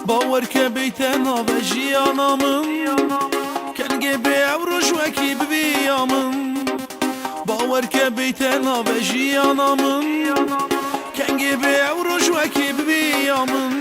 باور که بیتنا و جیانامم کنگه بیعروش وکی ببیامم باور که بیتنا و جیانامم کنگه بیعروش وکی ببیامم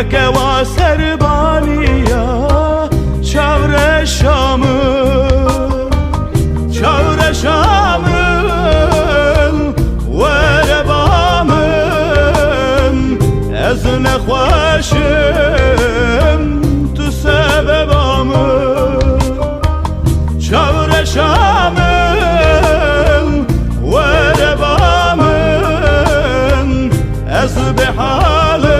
وکه و سربانیا چور شامل و ربامن از نخواشم تو سببامن چور شامل و ربامن از به حالم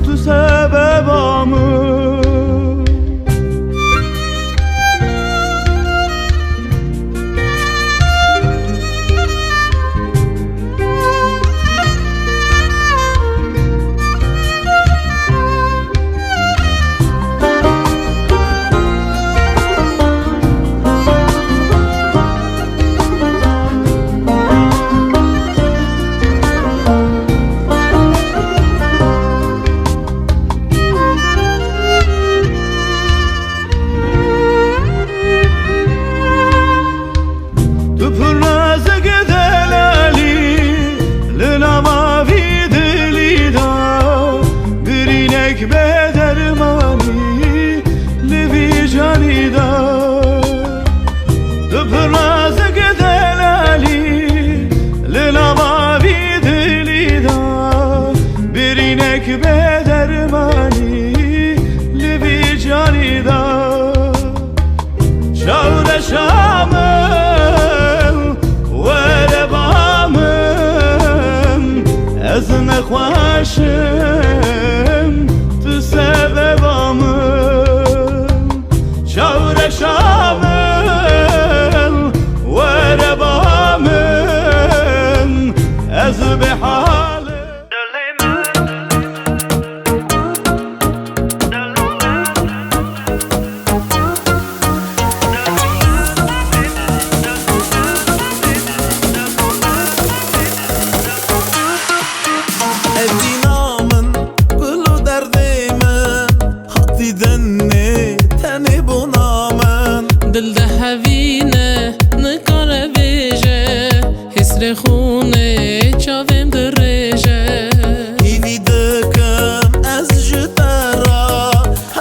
تو سببامن از نخواشم تو سببامن چور شامل و ربامن از به حال خونه چاویم درجه هیوی دکم از جترا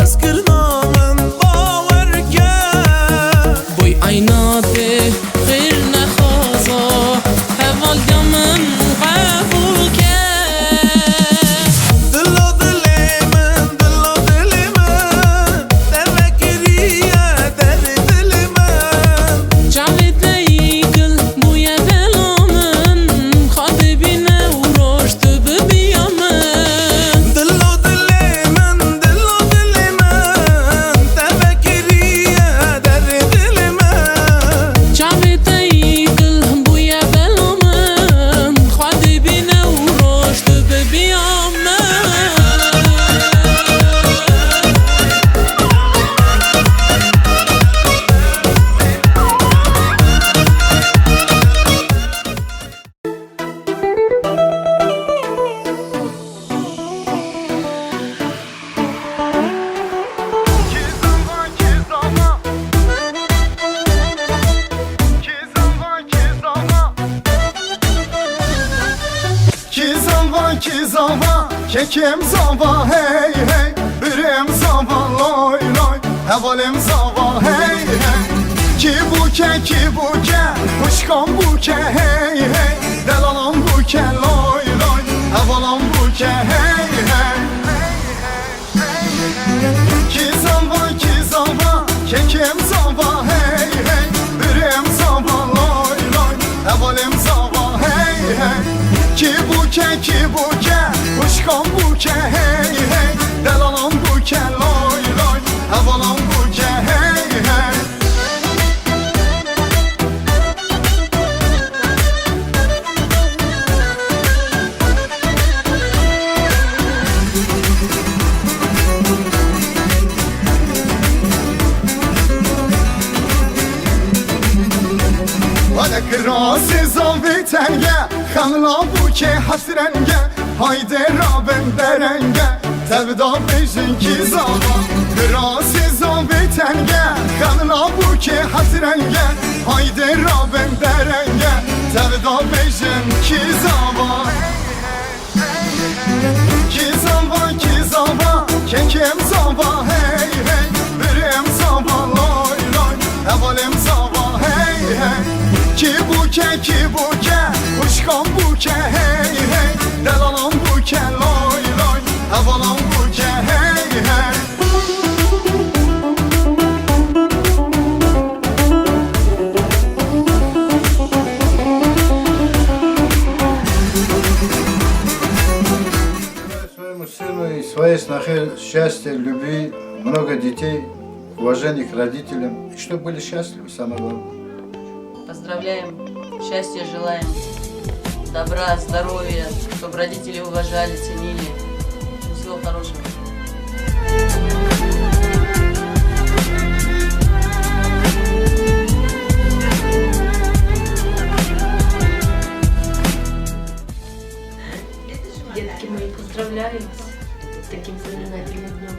حس کرنامن باور کرد بوی عیناته غیر نخوازا حوال دمن قبول کرد دلا دلی من در فکریه در دل من جاوید لیگل بوی ki zava, kekim zava hey hey, birim zava loy loy, hevalim zava hey hey. Ki buke, kuşkan buke hey hey, delalan buke loy loy, hevalan buke hey hey. Ki zava, kekim zava hey hey, birim zava loy loy, hevalim zava hey hey. Ki buke, kuşkan buke hey hey, delalan buke loy loy, hevalan buke hey hey. Krasi zavi tenge, xanla buke hasrenge, hayde rabem derenge, tevda bejin ki zava. Krasi zavi tenge, xanla buke hasrenge, hayde rabem derenge, tevda bejin ki zava. Ki zava kekim zava hey hey, birim zava loy loy, evalim zava hey hey. Ki buke, kuşkan buke hey hey, delalam buke loy loy, evalam buke hey hey. Своему сыну и своей снохе счастья, любви, много детей, уважения к родителям, и чтобы были счастливы, самое главное. Поздравляем, счастья желаем, добра, здоровья, чтобы родители уважали, ценили. Всего хорошего. Детки мои, поздравляю вас с таким знаменательным днем.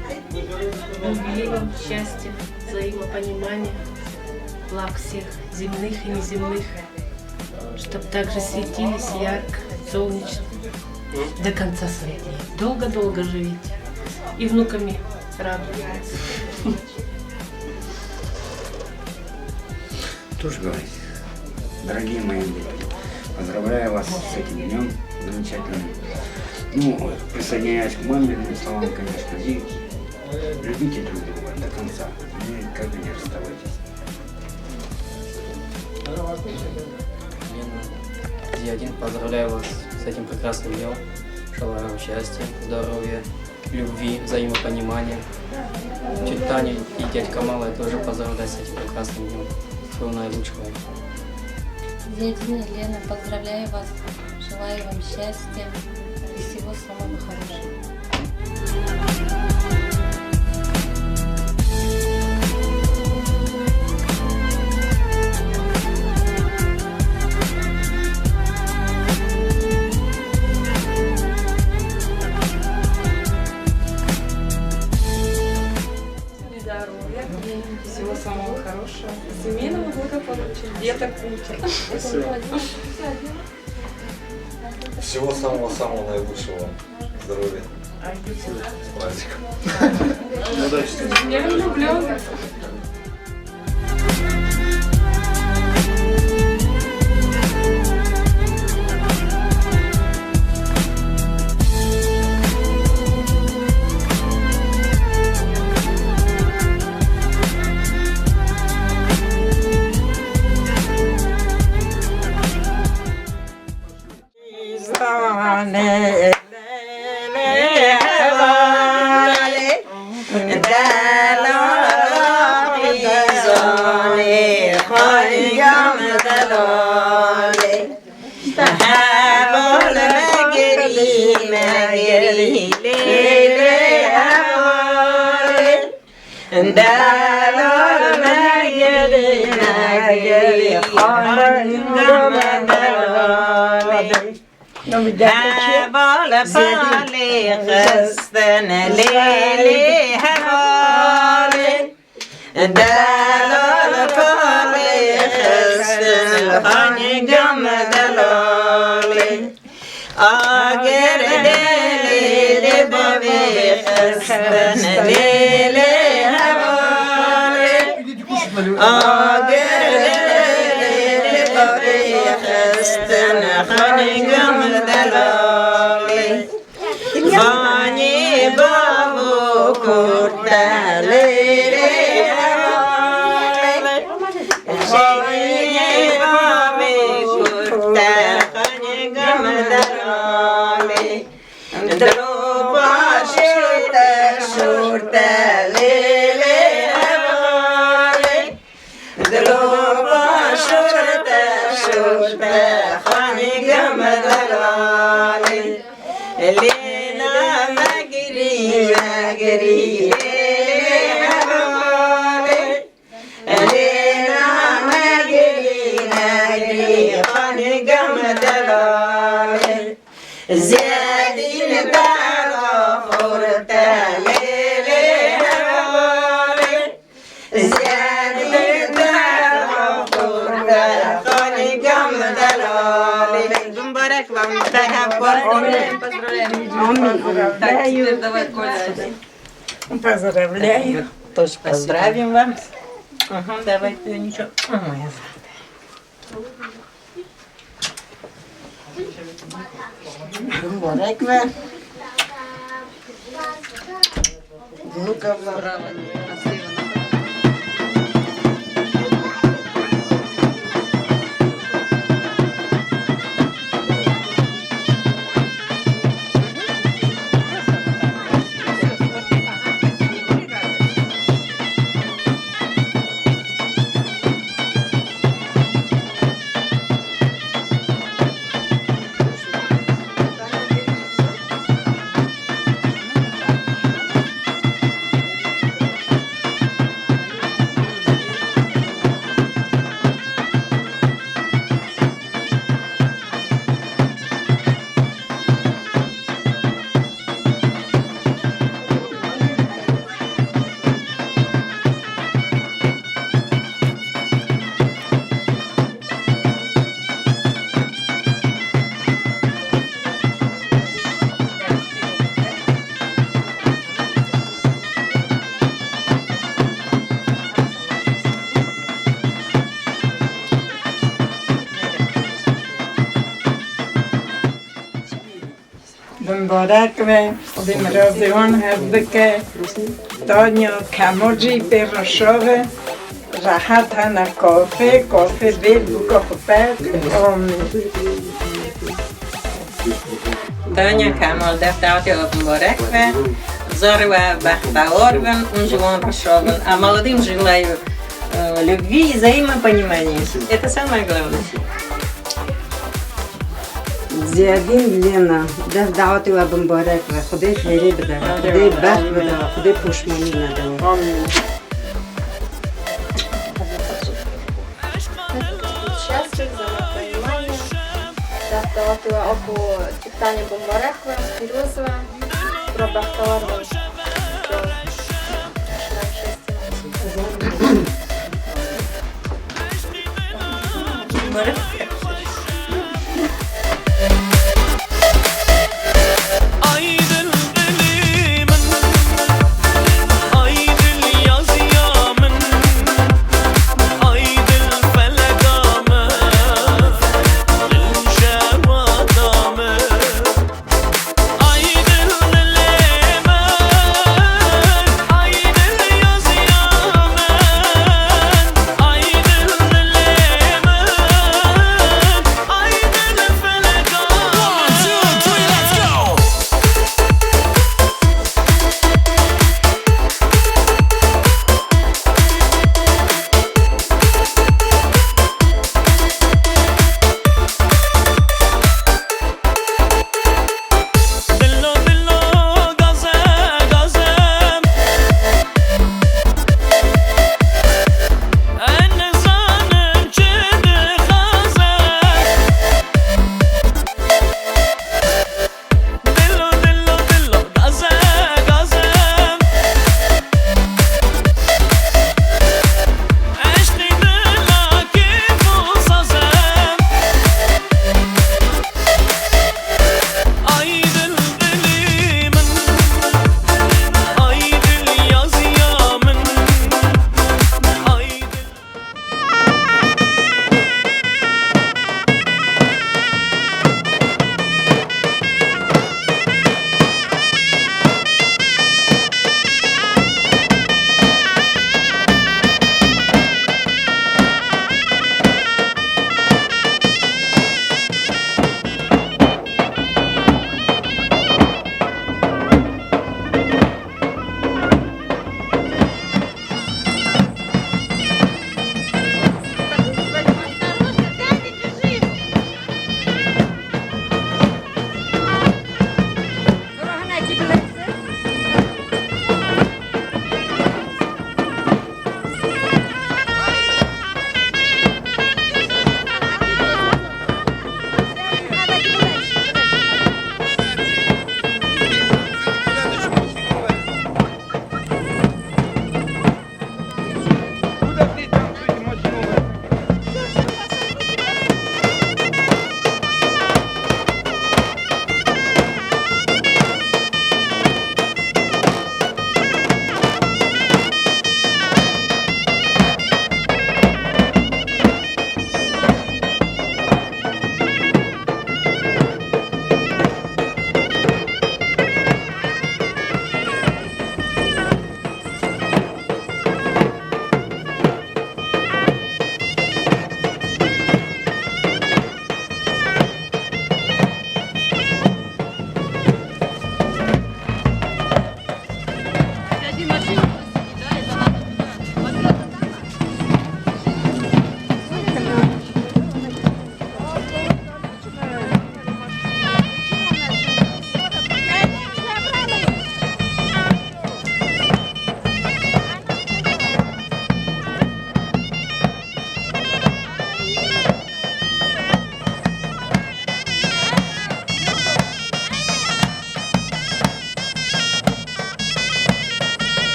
Любви вам, счастья, взаимопонимания, благ всех земных и неземных, чтобы также светились ярко, солнечно, до конца своих дней. Долго-долго живите и внуками радуйтесь. Тоже говорить. Дорогие мои дети, поздравляю вас с этим днем замечательным. Ну, присоединяюсь к маминым словам, конечно, и любите друг друга до конца. И никогда не расставайтесь. Один, поздравляю вас с этим прекрасным днем. Желаю вам счастья, здоровья, любви, взаимопонимания. Тетя Таня и дядька Мала тоже поздравляю с этим прекрасным днем. Всего наилучшего. Зятина Лена, поздравляю вас, желаю вам счастья и всего самого хорошего. Здоровья, всего самого хорошего, семейного благополучия, деток учат. Всего самого-самого наилучшего. Здоровья. С праздником. Удачи. Я люблю. Поздравляем. Так, теперь давай, Коля. Поздравляю. Тоже Поздравим вас. Ага, давайте ничего. Моя Морекве. Внуков забрала. Бомбаракве, один Родион Хердике, Тонио Камоджи Пирожове, Рахата на кофе, кофе вил, кофе, Тонио Камол Дефтаутио Бомбаракве, Зорова Бахтаорвен, Унживон Пашовен, а молодым желаю любви и взаимопонимания. Это самое главное. زیادین لینا دست دعوتی و بمبارک و خدای خیری بده و خدای بخت بده و خدای پشمانی نده Счастья, взаимопонимания. Дефтаутио Абу Типтани Бомбарекве, Фирозова, Пробахтаорвен.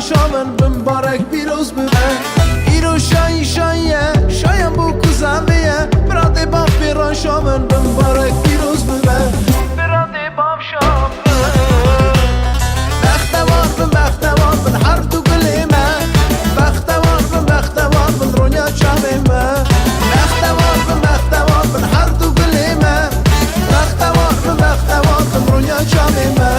شامن بمبارک بیروز ببه ایرو شایی شاییه شایم بو کزاویه براده باب بیران شامن بمبارک بیروز ببه براده باب شامن بختوار بن هر دو گلیمه بختوار بن رونیا چامیمه بختوار بن هر دو گلیمه بختوار بن رونیا چامیمه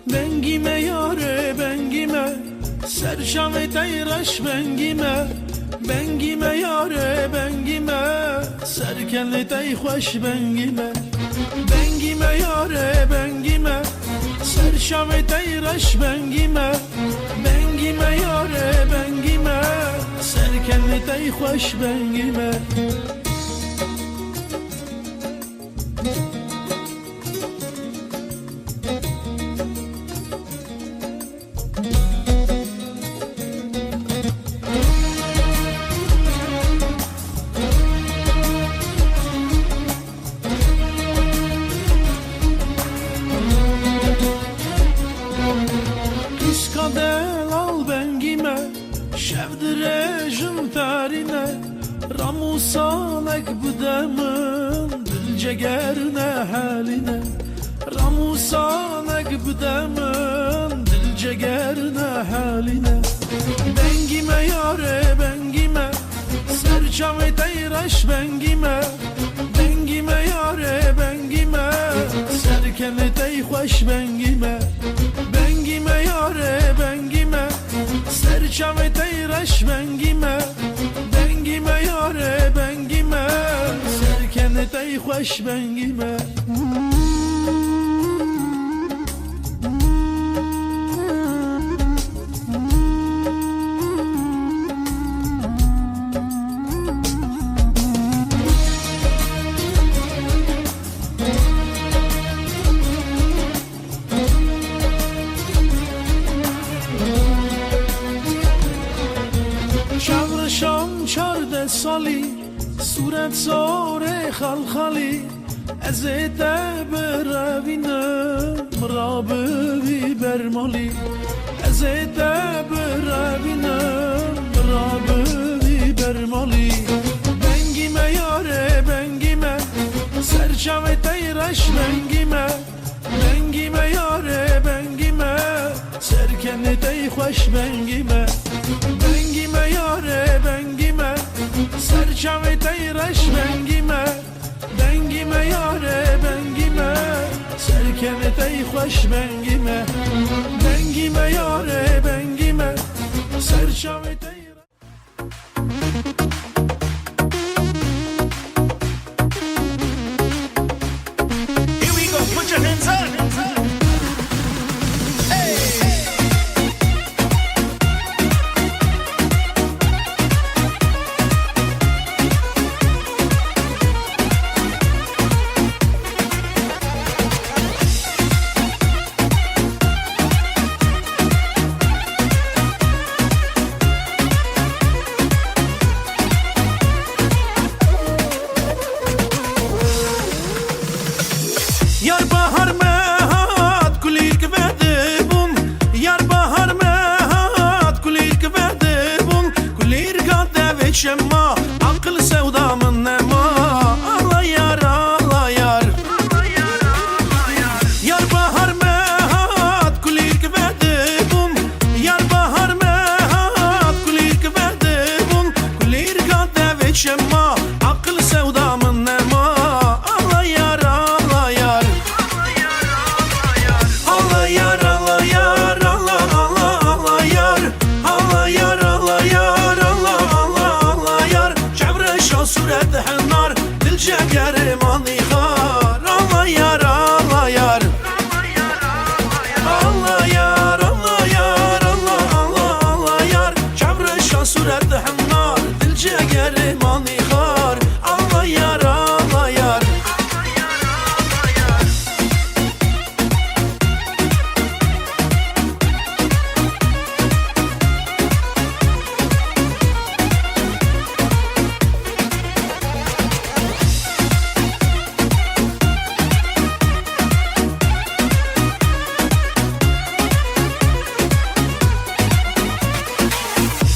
بنگیمه یاره بنگیمه سرشام تیرش بنگیمه بنگیمه یاره بنگیمه سرکل تی خوش بنگیمه بنگیمه یاره بنگیمه سرشام تیرش بنگیمه بنگیمه یاره بنگیمه سرکل تی خوش بنگیمه راموسانك بدمن دلجگرنه حالینه راموسانك بدمن دلجگرنه حالینه بنگیمه یاره بنگیمه سرچم تیرش بنگیمه بنگیمه یاره بنگیمه سرکن تی خوش بنگیمه بنگیمه یاره بنگیمه سرچم تیرش بنگیمه بنگیمه یاره بنگیمه سرکن تی خوش بنگیمه شام 14 سالی صورت زار خلخالی از ته بروینم رابی برمالی از ته بروینم رابی برمالی بنگیمه یاره بنگیمه سرچم تیرش بنگیمه بنگیمه یاره بنگیمه سرکن تی خوش بنگیمه بنگیمه یاره بنگیمه سرچم تیرش بنگیمه بنگیمه یاره سرکمت ای خوش بنگیمه بنگیمه یاره بنگیمه سرچمت ای Here we go, put your hands up. Yar bahar mehat kulik vedibun Yar bahar mehat kulik vedibun Kulir gade veçemma Akıl sevdamın nema Allah yar Allah yar Yar bahar mehat kulik vedibun Yar bahar mehat kulik vedibun Kulir gade veçemma Akıl sevdamın nema Allah yar Allah yar Allah yar, Allah yar, Allah, Allah, Allah yar Allah yar, Allah yar, Allah, Allah, Allah yar Çevreşa suret hennar Dilce gerim anihar Allah yar, Allah yar Allah yar, Allah yar, Allah, Allah, Allah yar Çevreşa suret hennar Dilce gerim anihar Allah yar, Allah yar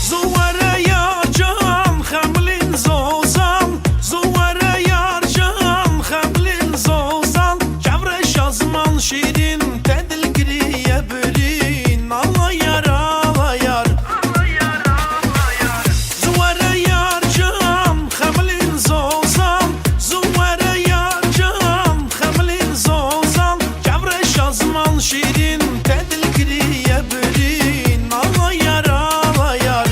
زواره یار جان خملین زوزان زواره یار جان خملین زوزان جورش azman şirin tedil giriye birin Allah yar Allah yar زواره یار جان خملین زوزان زواره یار جان خملین زوزان جورش azman şirin tedil giriye birin Allah yar Allah yar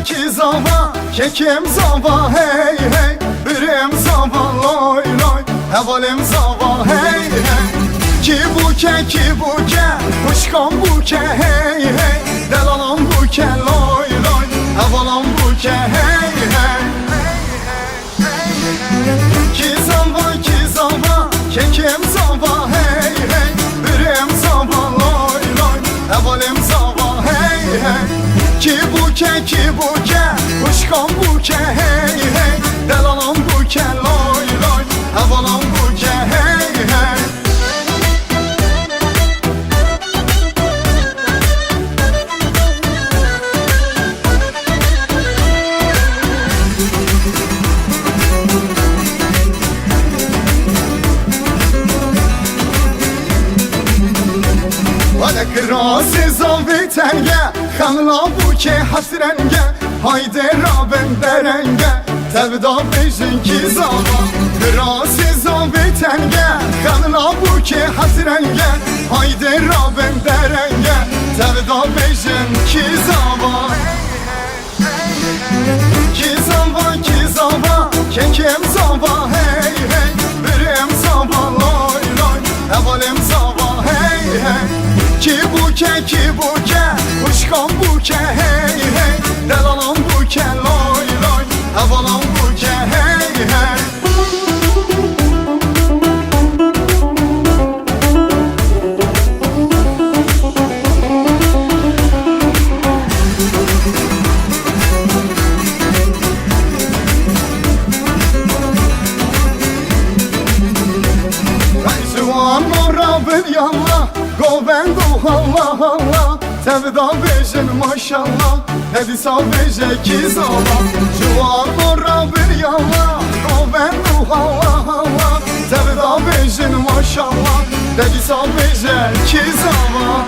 Kizava, kekim zava, hey hey Birim zava, loy loy Hevalim zava, hey hey Ki buke, kuşkan buke, hey hey Delalam buke, loy loy Hevalam buke, hey hey Kizava, kekim zava, hey hey Birim zava, loy loy Hevalim zava, hey hey Ki buke, kuşkan buke, hey hey Delalam buke, loy loy Hevalam buke, hey hey Hadi krasi zavi tenge Xanla buke hasrenge Haydi rabem derenge Tevda bejin ki zava Krasi zavi tenge Xanla buke hasrenge Haydi rabem derenge Tevda bejin ki zava Ki zava Kekim zava hey hey Birim zava loy loy Hevalim zava hey hey Ki buke, kuşkan buke, hey hey Delalam buke, loy loy Hevalam buke, hey hey yallah Govendo Allah Allah Tevda bejin maşallah Hedi sav beje ki zala Juan morra bir Allah Allah Tevda bejin maşallah Dedi sal beje ki zava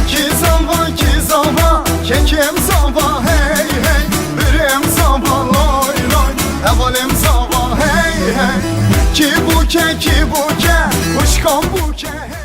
Ki zava Kekim zava hey hey Birim zava loy loy Evalim zava hey hey Ki buke Kuşkan buke hey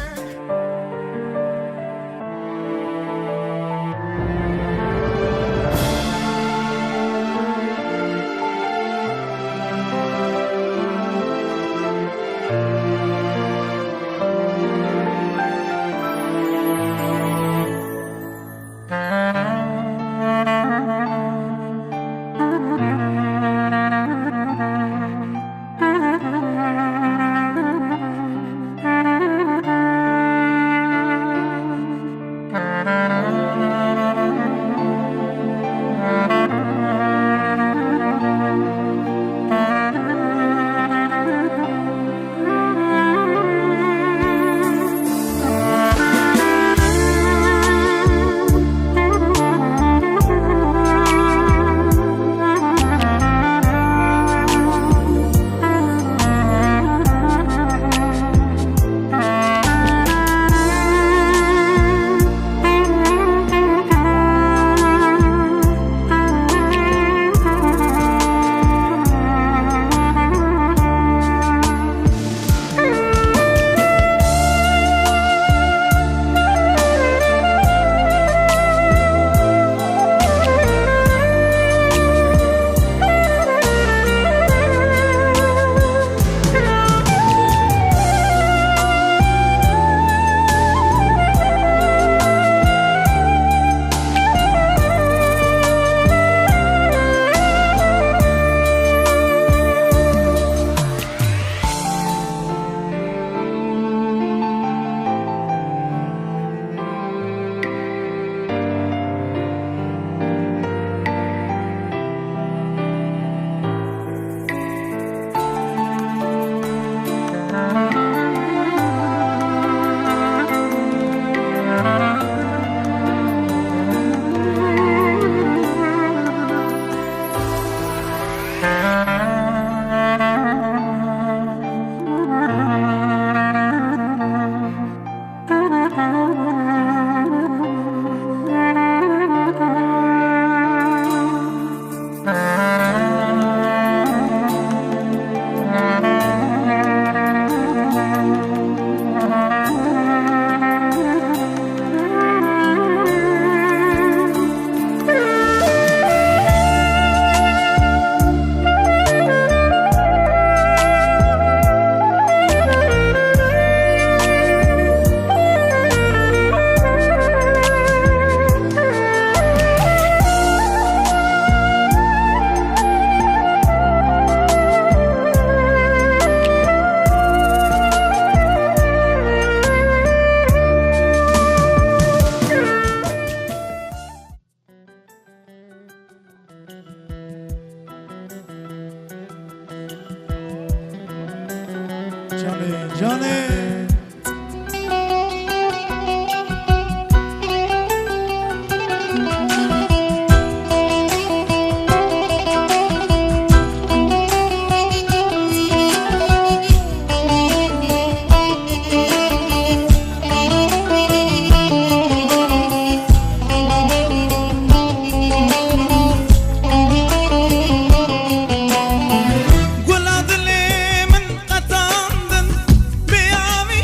Gula dilim qatandın, biyami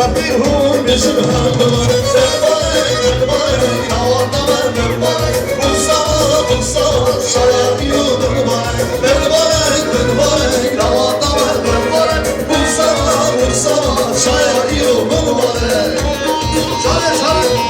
رفیقون بشم هم دوباره درباره آوارده من درباره بوسا شاید یو درباره درباره آوارده من درباره بوسا شاید یو درباره چاله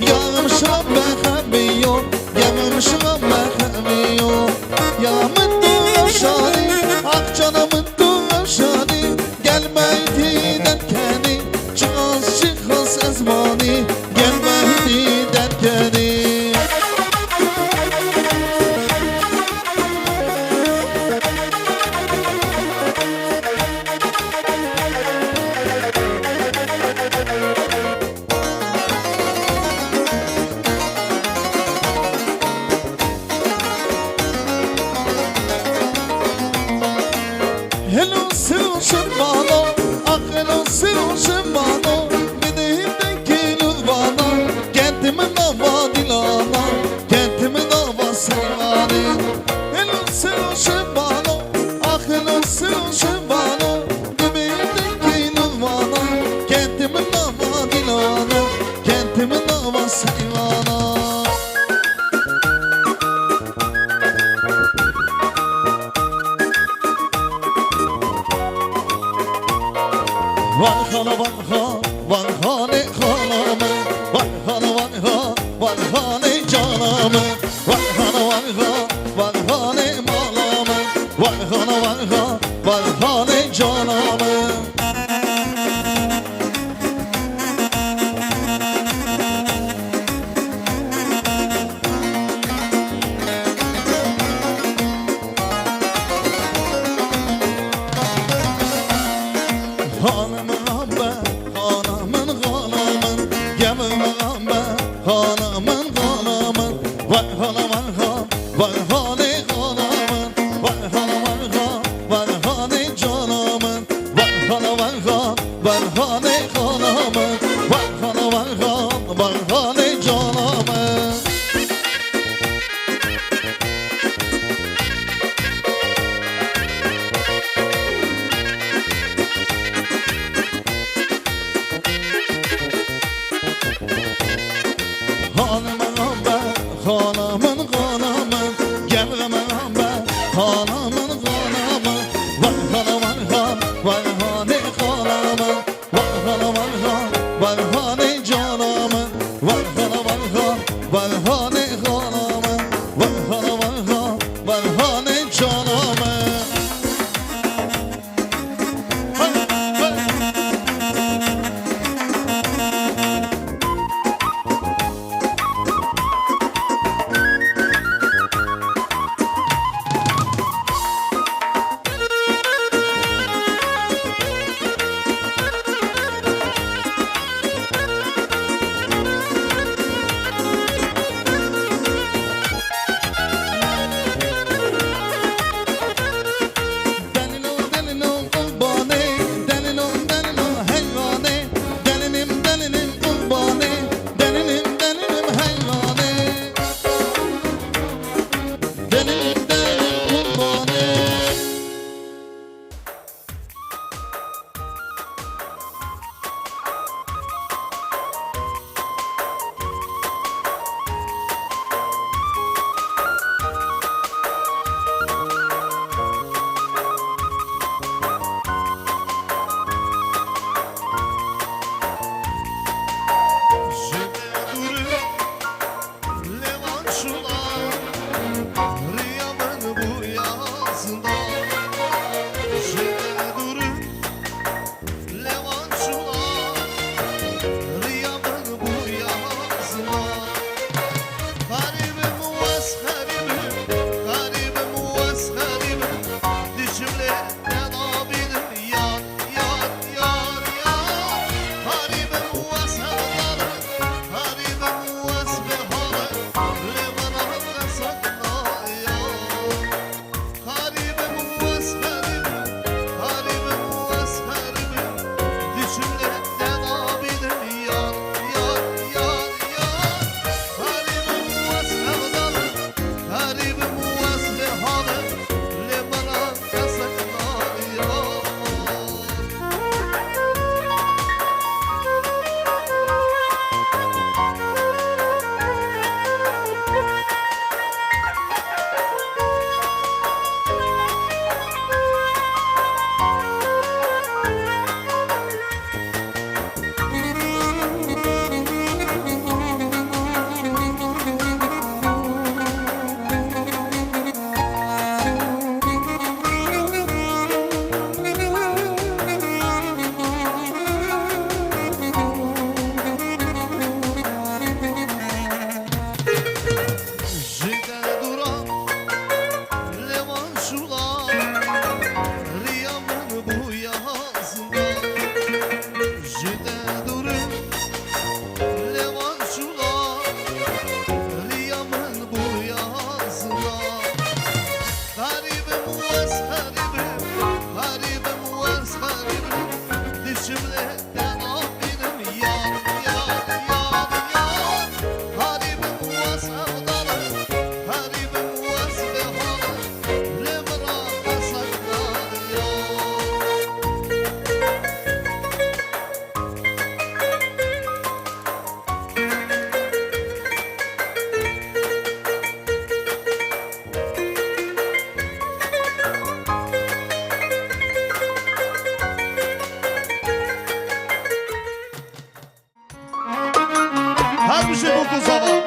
Ya Var xana var xa, var xanı xanamı Var xana var xa, var xanı canamı Var xana var xa, var xanı malamı Var xana var xa, var xanı canamı Hanımın ambe, hanımın hanımın Yemin ambe, hanımın hanımın Vay hana var ha, vay hani hanımın Vay hana var ha, vay hani canımın Vay hana var ha, vay hani hanımın Vay hana var ha, vay hani canımın Hanımın ambe, hanımın hanımın Gevremen ambe, hanımın hanımın Var hana var ha, var hani hanımın Var hana var ha, var hani canımın Var hana var ha, var hani hanımın Var hana var ha, var hani canımın Hey, hey. میشه بکن زبان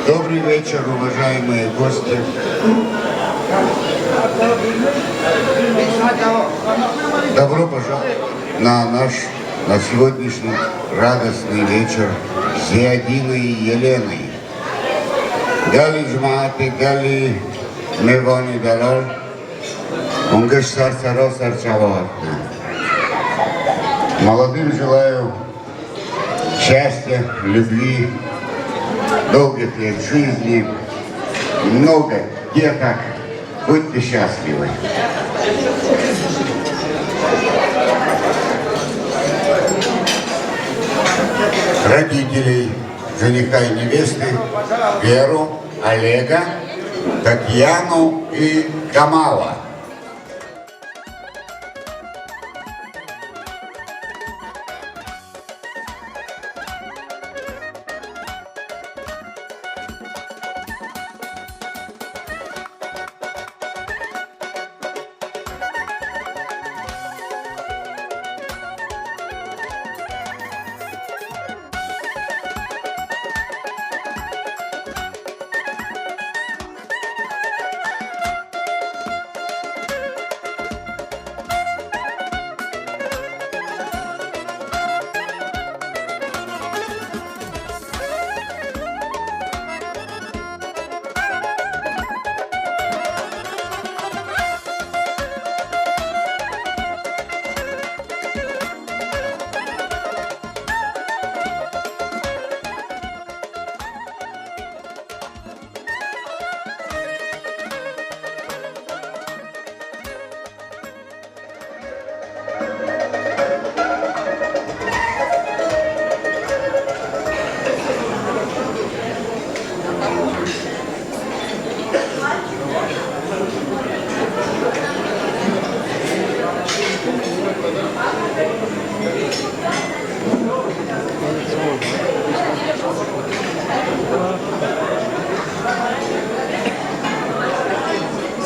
Добрый вечер, уважаемые гости. Добро пожаловать на сегодняшний радостный вечер с Зиадиной и Еленой. Дали жматы, дали мевони далал, он гашсар саро сарчаватна. Молодым желаю счастья, любви, долгих лет жизни, много деток. Будьте счастливы. Родителей жениха и невесты Веру, Олега, Татьяну и Камала.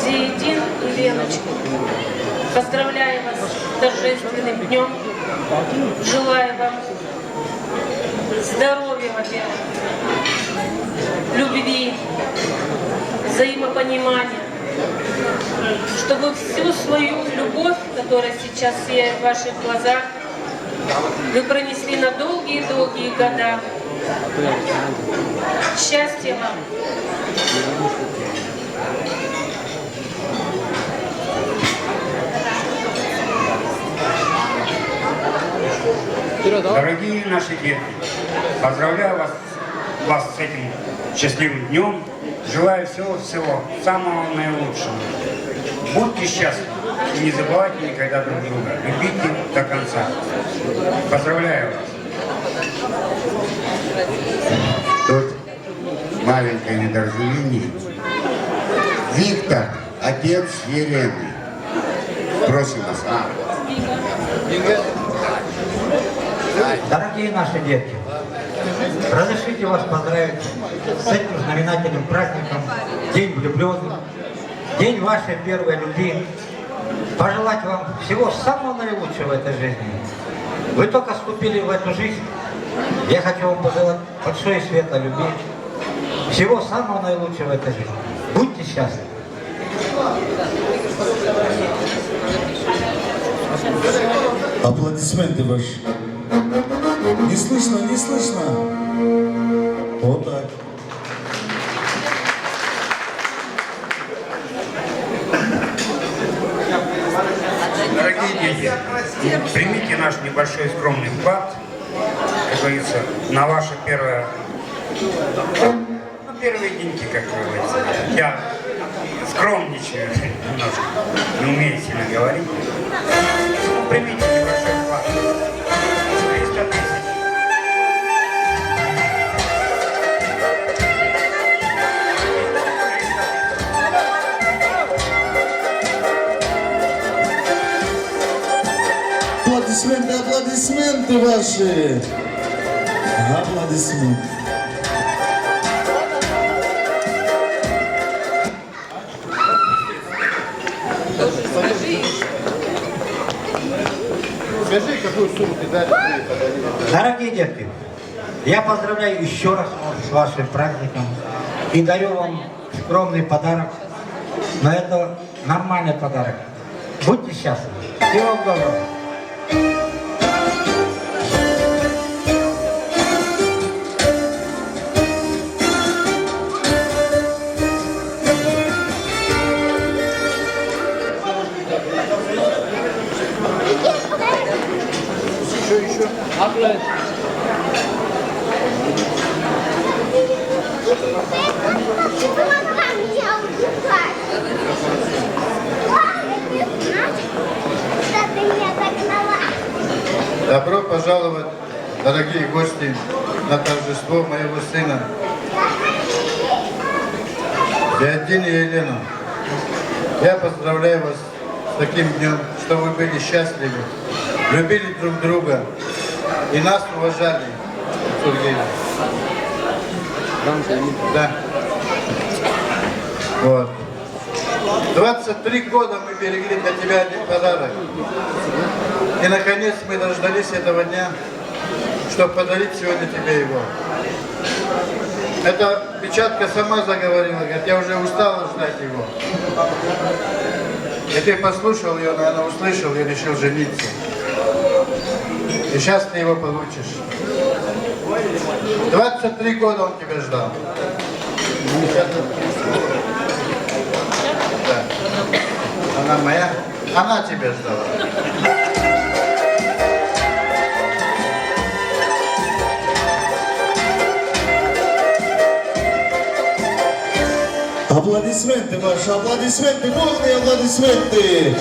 Зиедин и Леночка, поздравляю вас с торжественным днем. Желаю вам здоровья, во-первых, любви, взаимопонимания, чтобы всю свою любовь, которая сейчас сияет в ваших глазах, вы пронесли на долгие-долгие года. Счастья вам! Дорогие наши дети, поздравляю вас с этим счастливым днем. Желаю всего-всего самого наилучшего. Будьте счастливы и не забывайте никогда друг друга. Любите до конца. Поздравляю вас. Тут маленькое недоразумение. Виктор, отец Елены. Просим вас. Дорогие наши детки, разрешите вас поздравить с этим знаменательным праздником, День влюбленных, День вашей первой любви. Пожелать вам всего самого наилучшего в этой жизни. Вы только вступили в эту жизнь. Я хочу вам пожелать большой светлой любви. Всего самого наилучшего в этой жизни. Будьте счастливы. Аплодисменты ваши. Не слышно, не слышно. Вот так. Дорогие дети, примите наш небольшой скромный вклад, как говорится, на ваше первые деньги, как говорится. Я скромничаю немножко, не умею сильно говорить. Примите небольшой вклад. 300 000. Аплодисменты, аплодисменты ваши. Аплодисменты. Скажи, какую сумму ты дали? Дорогие детки, я поздравляю еще раз с вашим праздником. и дарю вам скромный подарок. Но это нормальный подарок. Будьте счастливы. Всего вам доброго. Еще. Добро пожаловать, дорогие гости, на торжество моего сына. Зиаддин и Елена, я поздравляю вас с таким днем, что вы были счастливы, любили друг друга и нас уважали, Сергей. Да. Вот. 23 года мы берегли для тебя один подарок. И наконец мы дождались этого дня, чтобы подарить сегодня тебе его. Эта печатка сама заговорила, говорит, я уже устала ждать его. И ты послушал ее, наверное, услышал и решил жениться. И сейчас ты его получишь. 23 года он тебя ждал. Да. Она моя, она тебя ждала. Аплодисменты ваши, аплодисменты, бурные аплодисменты.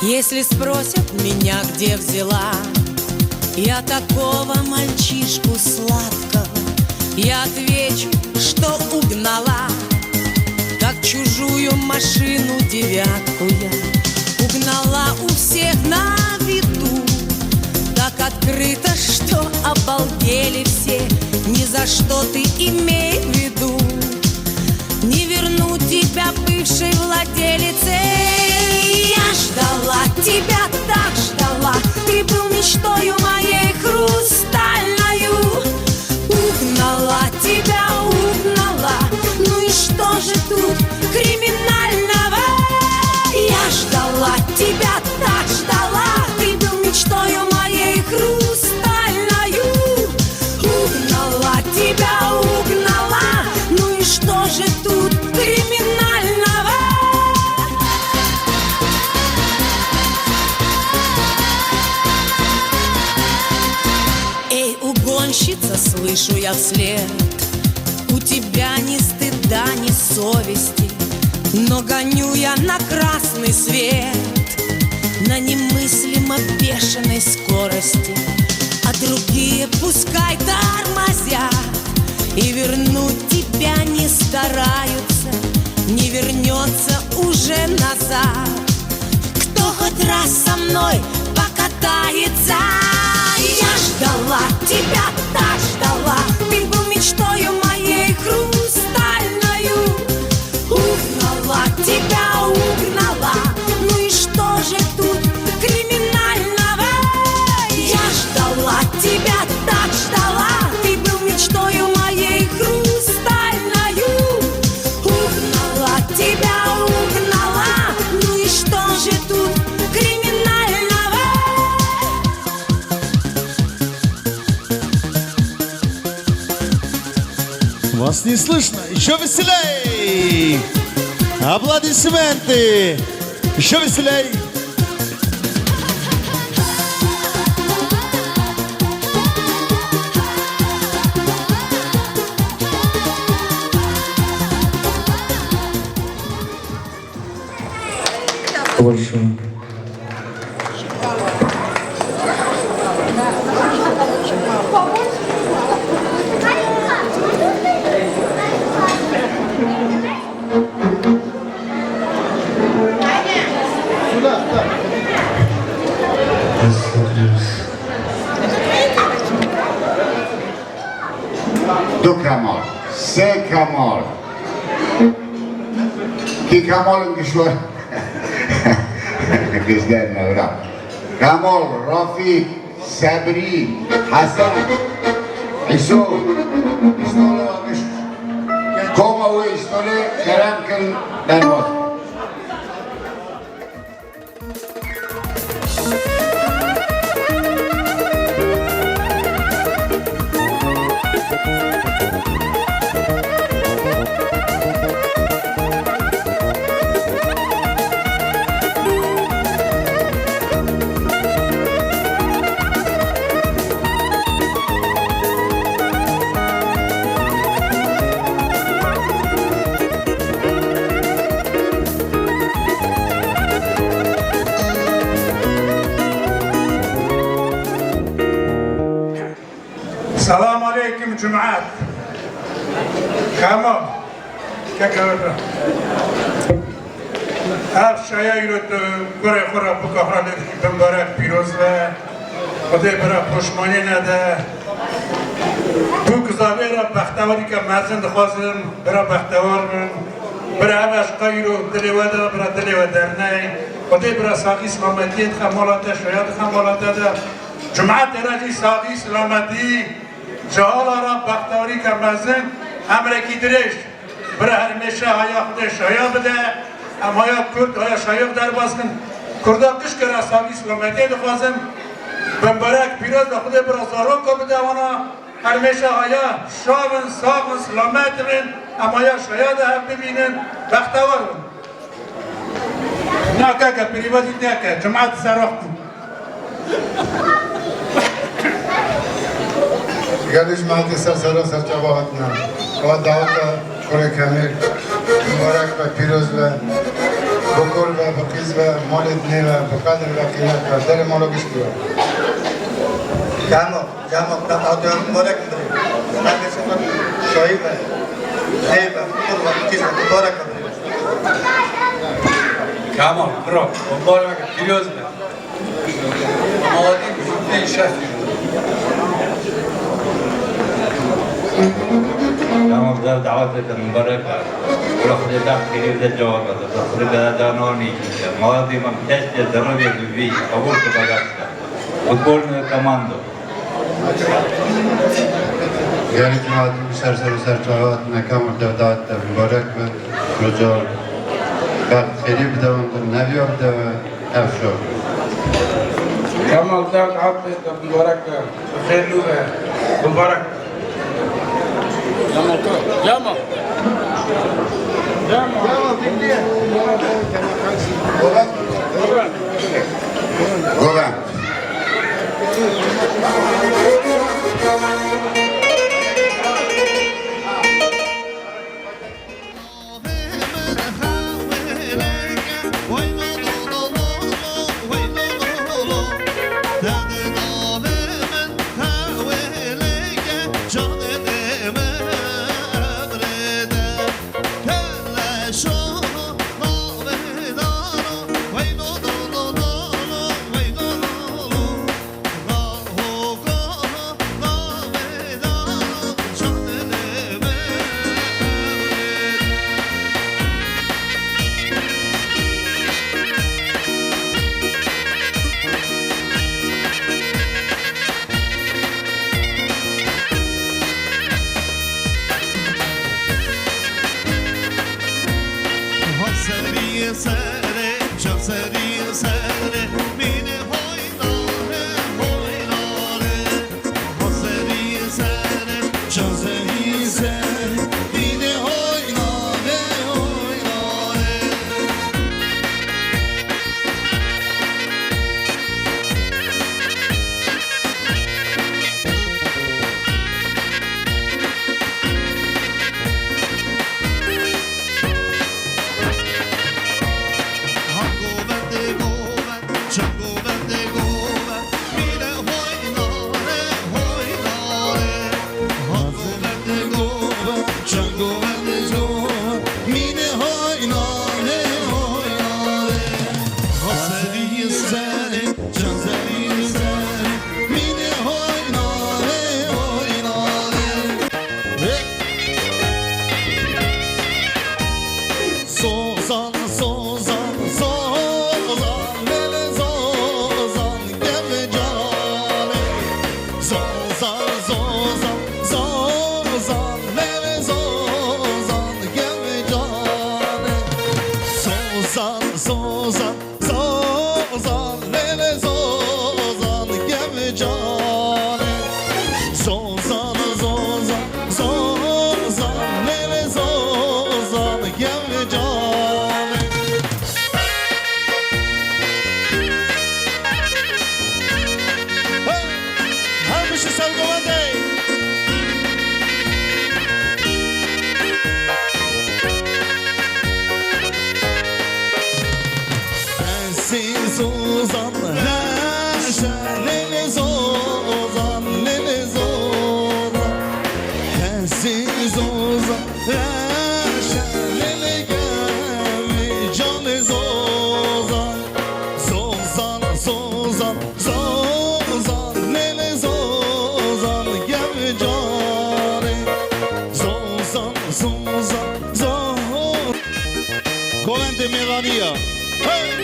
Если спросят меня, где взяла я такого мальчишку сладкого, я отвечу, что угнала, как чужую машину девятку я. Угнала у всех на виду, так открыто, что обалдели все. Ни за что ты имей в виду, не верну тебя бывшей владелице. Я ждала тебя, так ждала, ты был мечтою моей хрустальною. Угнала тебя, угнала, ну и что же тут криминального? Я ждала тебя, так ждала, ты был мечтою моей хрустальною. Угнала тебя, угнала, ну и что же тут криминального? Эй, угонщица, слышу я вслед, у тебя ни стыда, ни совести, но гоню я на красный свет на немыслимо бешеной скорости, а другие пускай тормозят и вернуть тебя не стараются, не вернется уже назад. Кто хоть раз со мной покатается? Я ждала тебя, так ждала, ты был мечтою моей хрустальною. Угнала тебя, угнала, ну и что же тут криминального? Я ждала тебя, так ждала, ты был мечтою моей хрустальною. Угнала тебя, угнала, ну и что же тут криминального? Вас не слышно, еще веселей! Аплодисменты! Еще веселей! قبول شو دو کمال سه کمال کی کمال کشور کشور نورا کمال رفیق صبری حسن عیسو استوله کما و استوله کرم کن در باز السلام عليكم جماعات كامل كاكا اف شايرو غره خورا بوكا بمبارك بيروز و خدای برا پشمانی نده تو کزاویرا بختواری که مزند خوازم برا بختوار من برا همش قایرو دلی وده برا دلی و درنه خدای برا ساقی سلامتیت خمالاته شاید خمالاته ده جماعت راجی ساقی سلامتی جهالا را بختواری که مزند امرکی درش برا هرمیشه هایا خود شایا بده ام هایا کرد هایا شایق در باز کن کردا کش کرا ساقی سلامتی دخوازم بمبارک پیروز و خود برا زارون که بده وانا هرمیشه هایا شابن ساقن سلامت بین ام هایا شایا ده هم ببینن بختوار بین نا که پریوازی که جماعت سراخ کن گلیش مهدی سر جواهت نام و دعوت کره کمیل مبارک و پیروز و بکر و بقیز و مال دنی و بقدر و قیمت و دل مالو بشکیو جامع دعوت مبارک داری شایی و زیب و بکر و بقیز و مبارک داری کامل برو مبارک پیروز و مالدی بجوده شفی تمام در دعوتك المباركة ورخلي داخلي ذا الجواب رخلي ذا دانوني ماضي من تشجع ضروري بي أقول تبغاسك فوتبول كماندو يعني جماعت سر جواب نکام دعوت مبارک و رجال وقت خیلی بدون نبیار دو افشار كمال دعوت مبارك خير لوبه مبارك Yama. Golan. Zozan, zozan, lele zozan, gel cane. Zozan, zozan, zozan, lele zozan, gel cane. Hey, her bir şey sevgilen değil. Zozan, lele zozan, lele zozan. Sensiz zozan, lele gel cane zozan. Zozan, zozan, zozan, lele zozan, gel cane. Zozan, zozan, zozan. Colente Melania. Hey!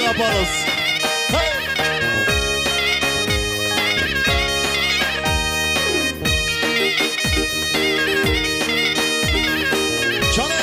Yaparız. Hey! Çane!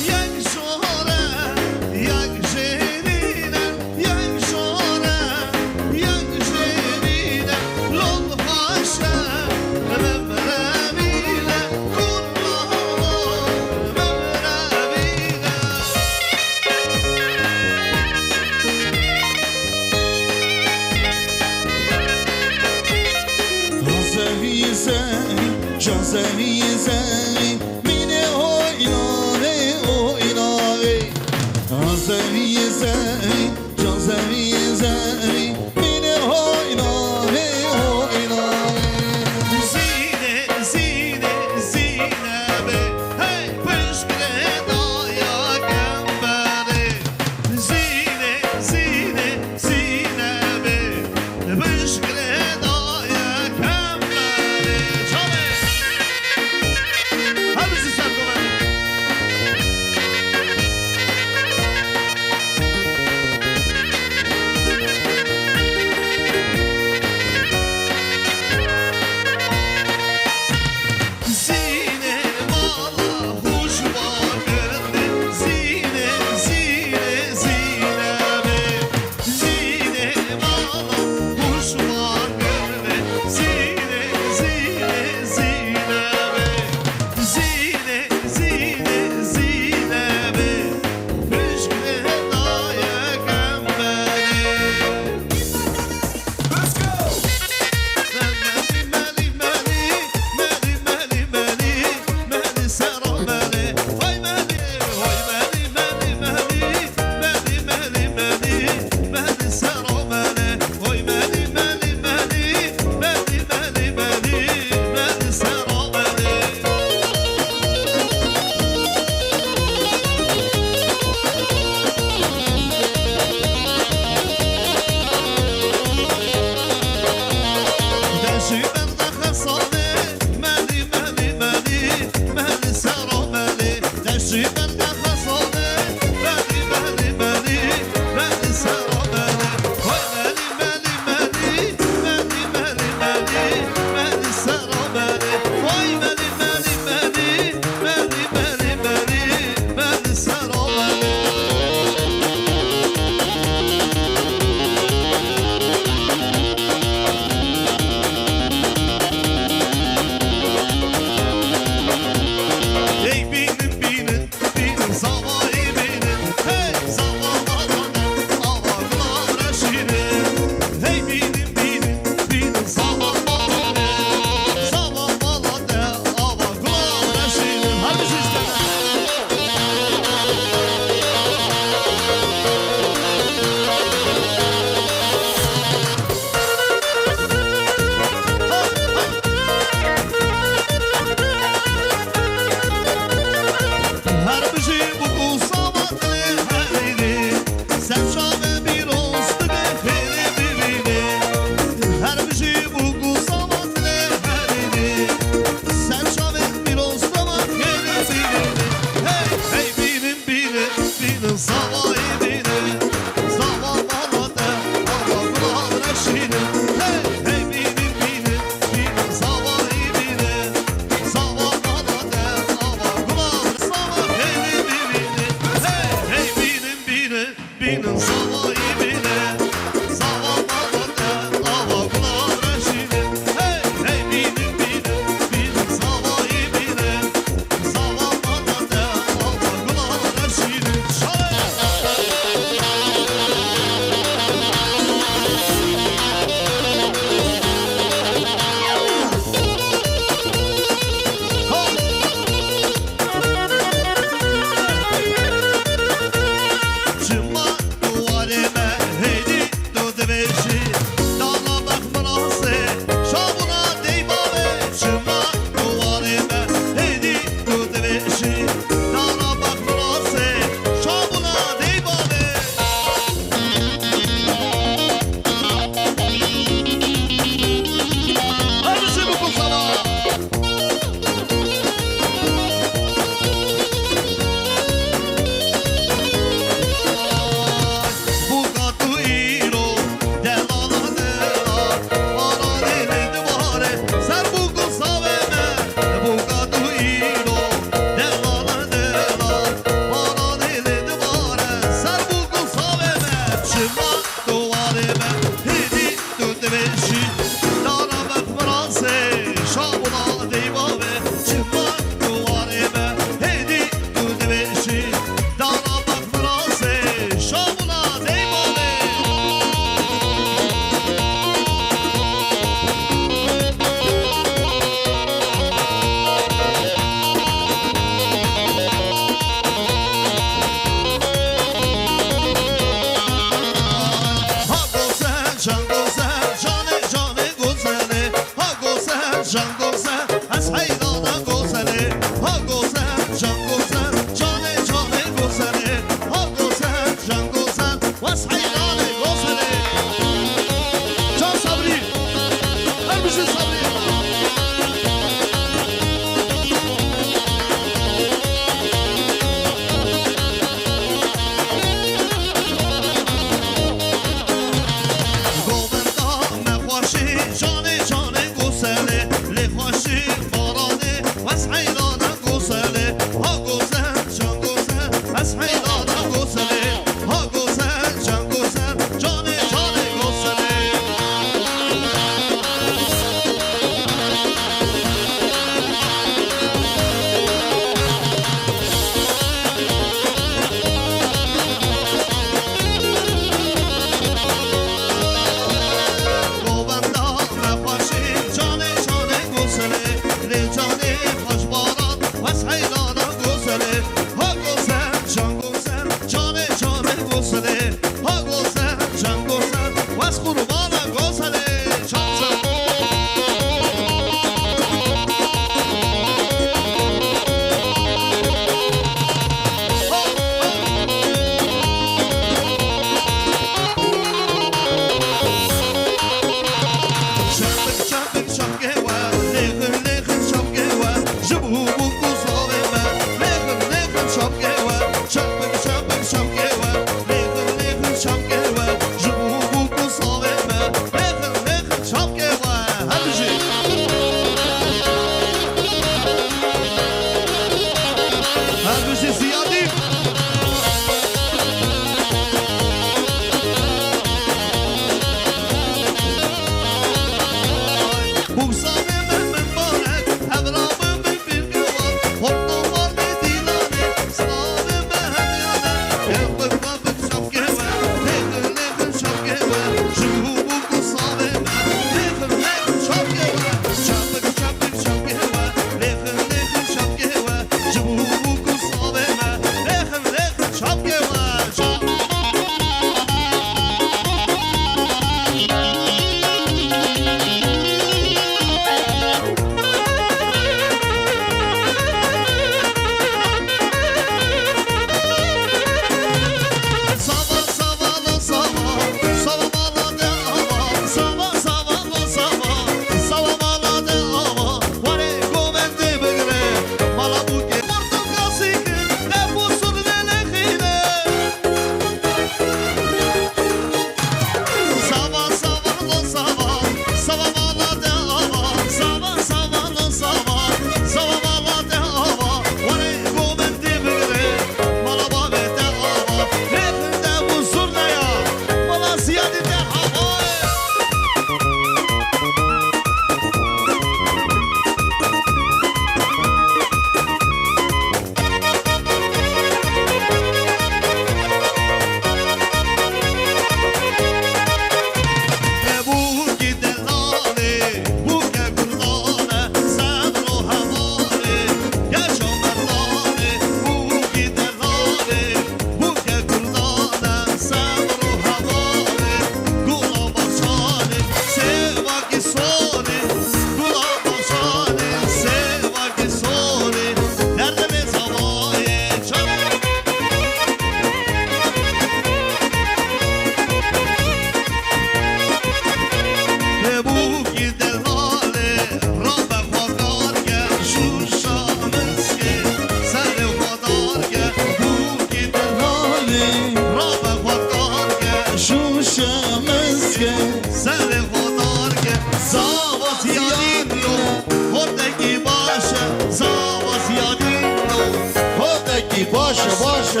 باشه باشه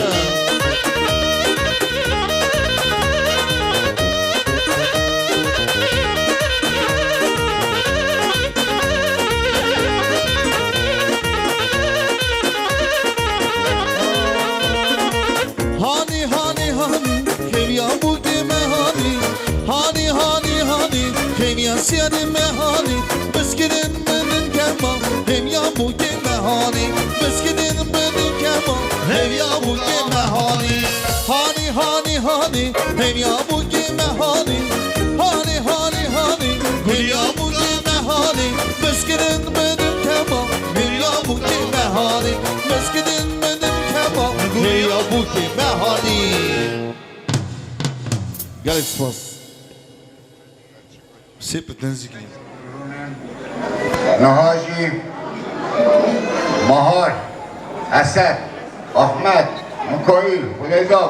هانی هانی هانی خیلیا بوگی مهانی هانی هانی هانی خیلیا سیادی مهانی بسکرین منن کما خیلیا بوگی مهانی بسکرین منن کما خیلیا بوگی مهانی هانی هانی هانی خیلیا بوگی مهانی هانی هانی هانی خیلیا بوگی مهانی بسکرین منن کما خیلیا بوگی مهانی بسکرین منن کما خیلیا بوگی مهانی Galip Spors. Sempre تنزيكني. نهاجي مهار أسد أحمد مكايل وليدا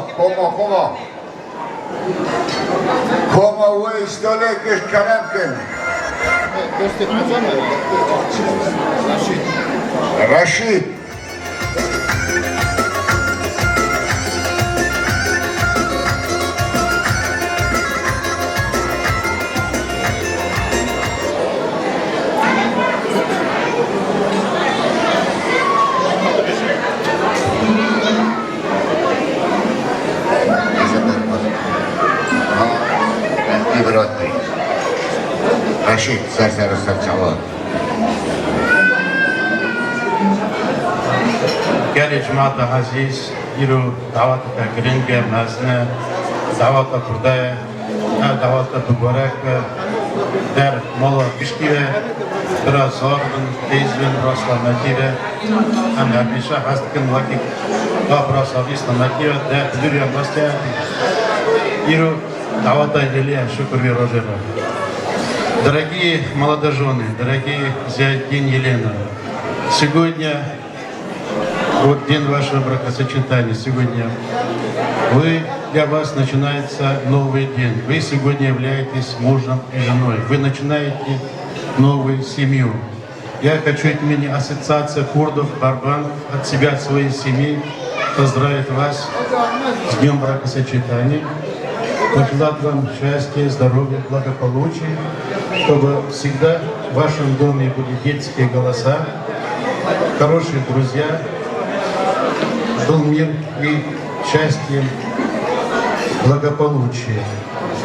كوما ويستولك إيش كلامكن رشيد براتي رشيد سرسر السلسعوات قال يا جماعة عزيز يرو دعوات تاكرينجا ناسنا دعوات فردايا دعوات ببارك در مولا بشكيرة برا صاربن تيزبن برا سلامتيرة أنا هميشة حستكن وكي برا صابي سلامتيرة در دوريا مستيا يرو دعوات Елея, шукр и Рожера. Дорогие молодожены, дорогие зятень Елена, сегодня вот день вашего бракосочетания. Сегодня для вас начинается новый день. Вы сегодня являетесь мужем и женой. Вы начинаете новую семью. Я хочу от имени Ассоциации курдов Барбан от себя, от своей семьи поздравить вас с днем бракосочетания. Пожелать вам счастья, здоровья, благополучия, чтобы всегда в вашем доме были детские голоса, хорошие друзья, был мир и счастье, благополучие.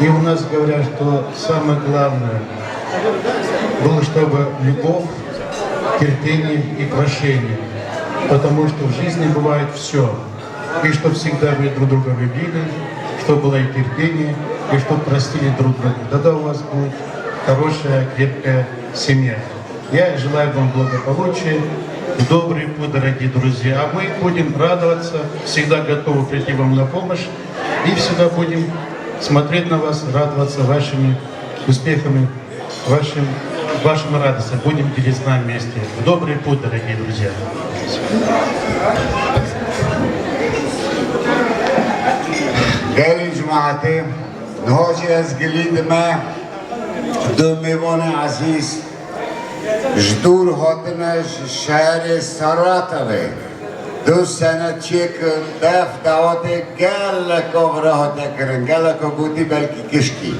И у нас говорят, что самое главное было, чтобы любовь, терпение и прощение, потому что в жизни бывает все, и что всегда вы друг друга любили, чтобы было и терпение, и чтобы простили друг друга. Тогда у вас будет хорошая, крепкая семья. Я желаю вам благополучия, добрый путь, дорогие друзья. А мы будем радоваться, всегда готовы прийти вам на помощь, и всегда будем смотреть на вас, радоваться вашими успехами, вашим радостям. Будем делиться с нами вместе. Добрый путь, дорогие друзья. قال جماعتي نهاجي از گلید ما دو میوان عزیز جدور هاتنش شهر سراتوه دو سنه چیکن دف دعوت گلک آغره هاته کرن گلک بودی بلکی کشکی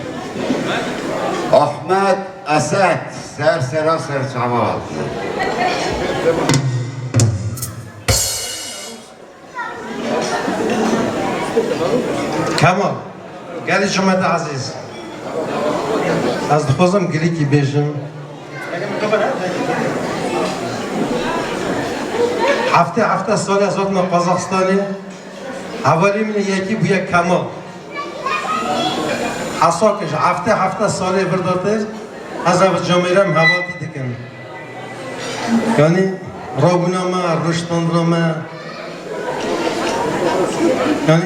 احمد اسد سر شمال کمال گلی جمعه عزیز از دخوازم گلی کی بیشم هفته سالی از وقت من قزاقستانی اولی من یکی بویا کمال اصاکش هفته سالی بردارده از اول جامعه حوالی دکن یعنی رابونامه رشتاندنامه یعنی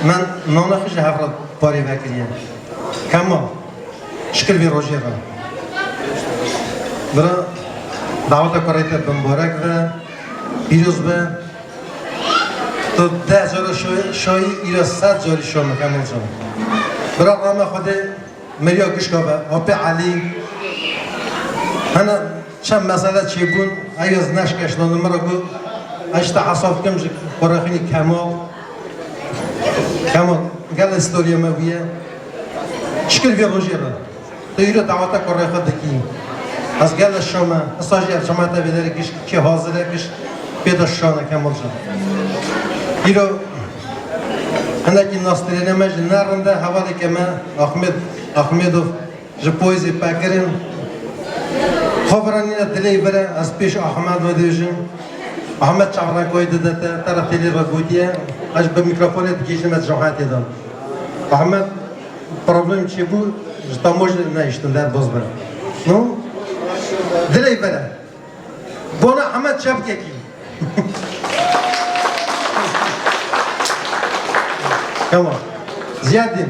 من نانخش هفراد پاری وکریم کمال شکل بی روژه را برای دعوت کاریت بمبارک و پیروز به تو 10,000 شایی ایرا 100,000 شام کمال جان برای رام خود مریا گشکا به آب علی هنه چند مسئله چی بون ایاز نشکش نانم را بود işte asaf kimcik Korakhini Kemal gel istoria meviye şükür bir rojera teyre davata Korakhadaki az gel şama asajyer şama tabileri ki hazır kiş peda şana Kemalcan iro Andaki nastirine mecn narında havale kema Ahmedov Japoizi Pakirin خبرانیه دلی بره از پیش احمد و دیجیم احمد چهره کویده داده طرف تلی را گودیه اش به میکروفون دیگه از جهاتی دام احمد پروبلم چی بود جتاموج نیشتن در باز بره نو دلی بره بونه احمد چپ کی کما زیادیم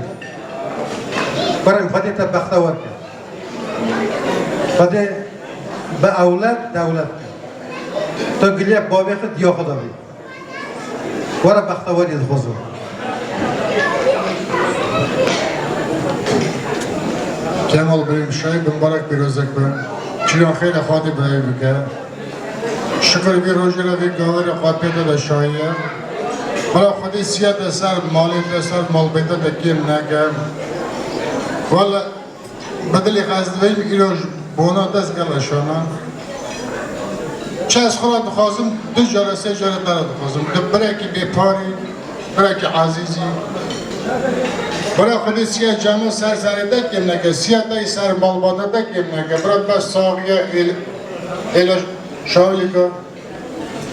بریم خودت بختور خود به اولاد دولت تا گلیه بابی خود یا خدا بی ورا بختواری خوزم Kemal Bey'im şahit mübarek bir özek be. Çiyan khayla khadi bey bike. Şükür bir rojela bir gavere khapete de şahiye. Bala khadi siyat eser maliyet eser malbete de kim ne gem. Valla بدلی خواستیم ایروز بونا دست گله شما. چه از خودم دخوازم دو جاره سه جاره داره دخوازم. برای کی بیپاری، برای کی عزیزی. برای خودی سیاه جامو سر زرده کم نگه، سیاه دای سر مالباده ده کم نگه. برای بس ساقیه ایلا شاولی که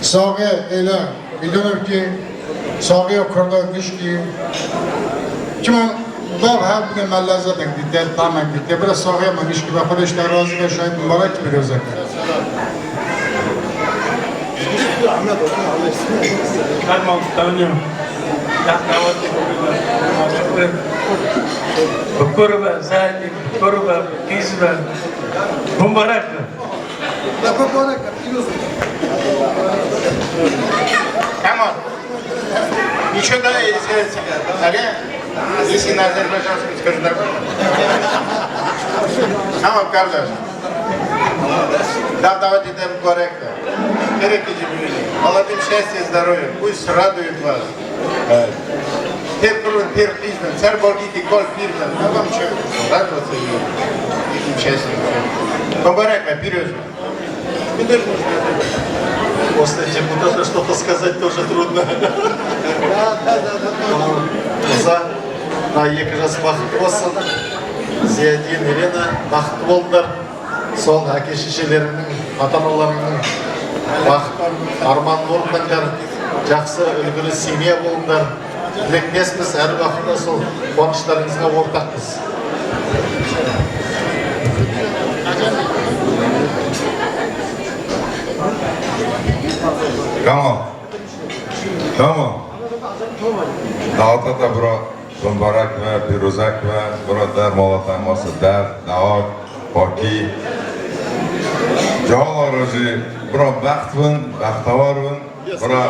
ساقیه ایلا میدونم که ساقیه کرده گشتی. چون باب هم بگه من لذت اگدید، دل طعم اگدید. برای ساقیه مگیش که به خودش در رازی و شاید مبارک بروزه کرد. Karma ustanıyorum. Yaklavati Bukurba, Zadi, Bukurba, Kizba, Mumbarak. Mumbarak, Tamam. Ничего да, если если на азербайджанском скажу такое. Tamam kardeş. Давайте идем корректно. Перекиди мне. Молодым счастья и здоровья. Пусть радует вас. Первый признак. Царь Болгити кол пирна. Ну вам что? Радоваться этим счастьем. Побарека, вперед. После депутата что-то сказать тоже трудно. екі жас бақыт болсын. Зиядин, Елена, бақытты болыңдар. Сол әке шешелеріңнің, ата-аналарыңның бақыт, арманын орындаңдар. Жақсы, үлгілі семья болыңдар. Тілектеспіз, әр уақытта сол қуаныштарыңызға ортақпыз. Tamam. Dağıta bura Bumbarak ve Piruzak ve burada Molatayması der, Dağak, Baki. Jağlar özü, bura Baxtvın, Baxtavarvın, bura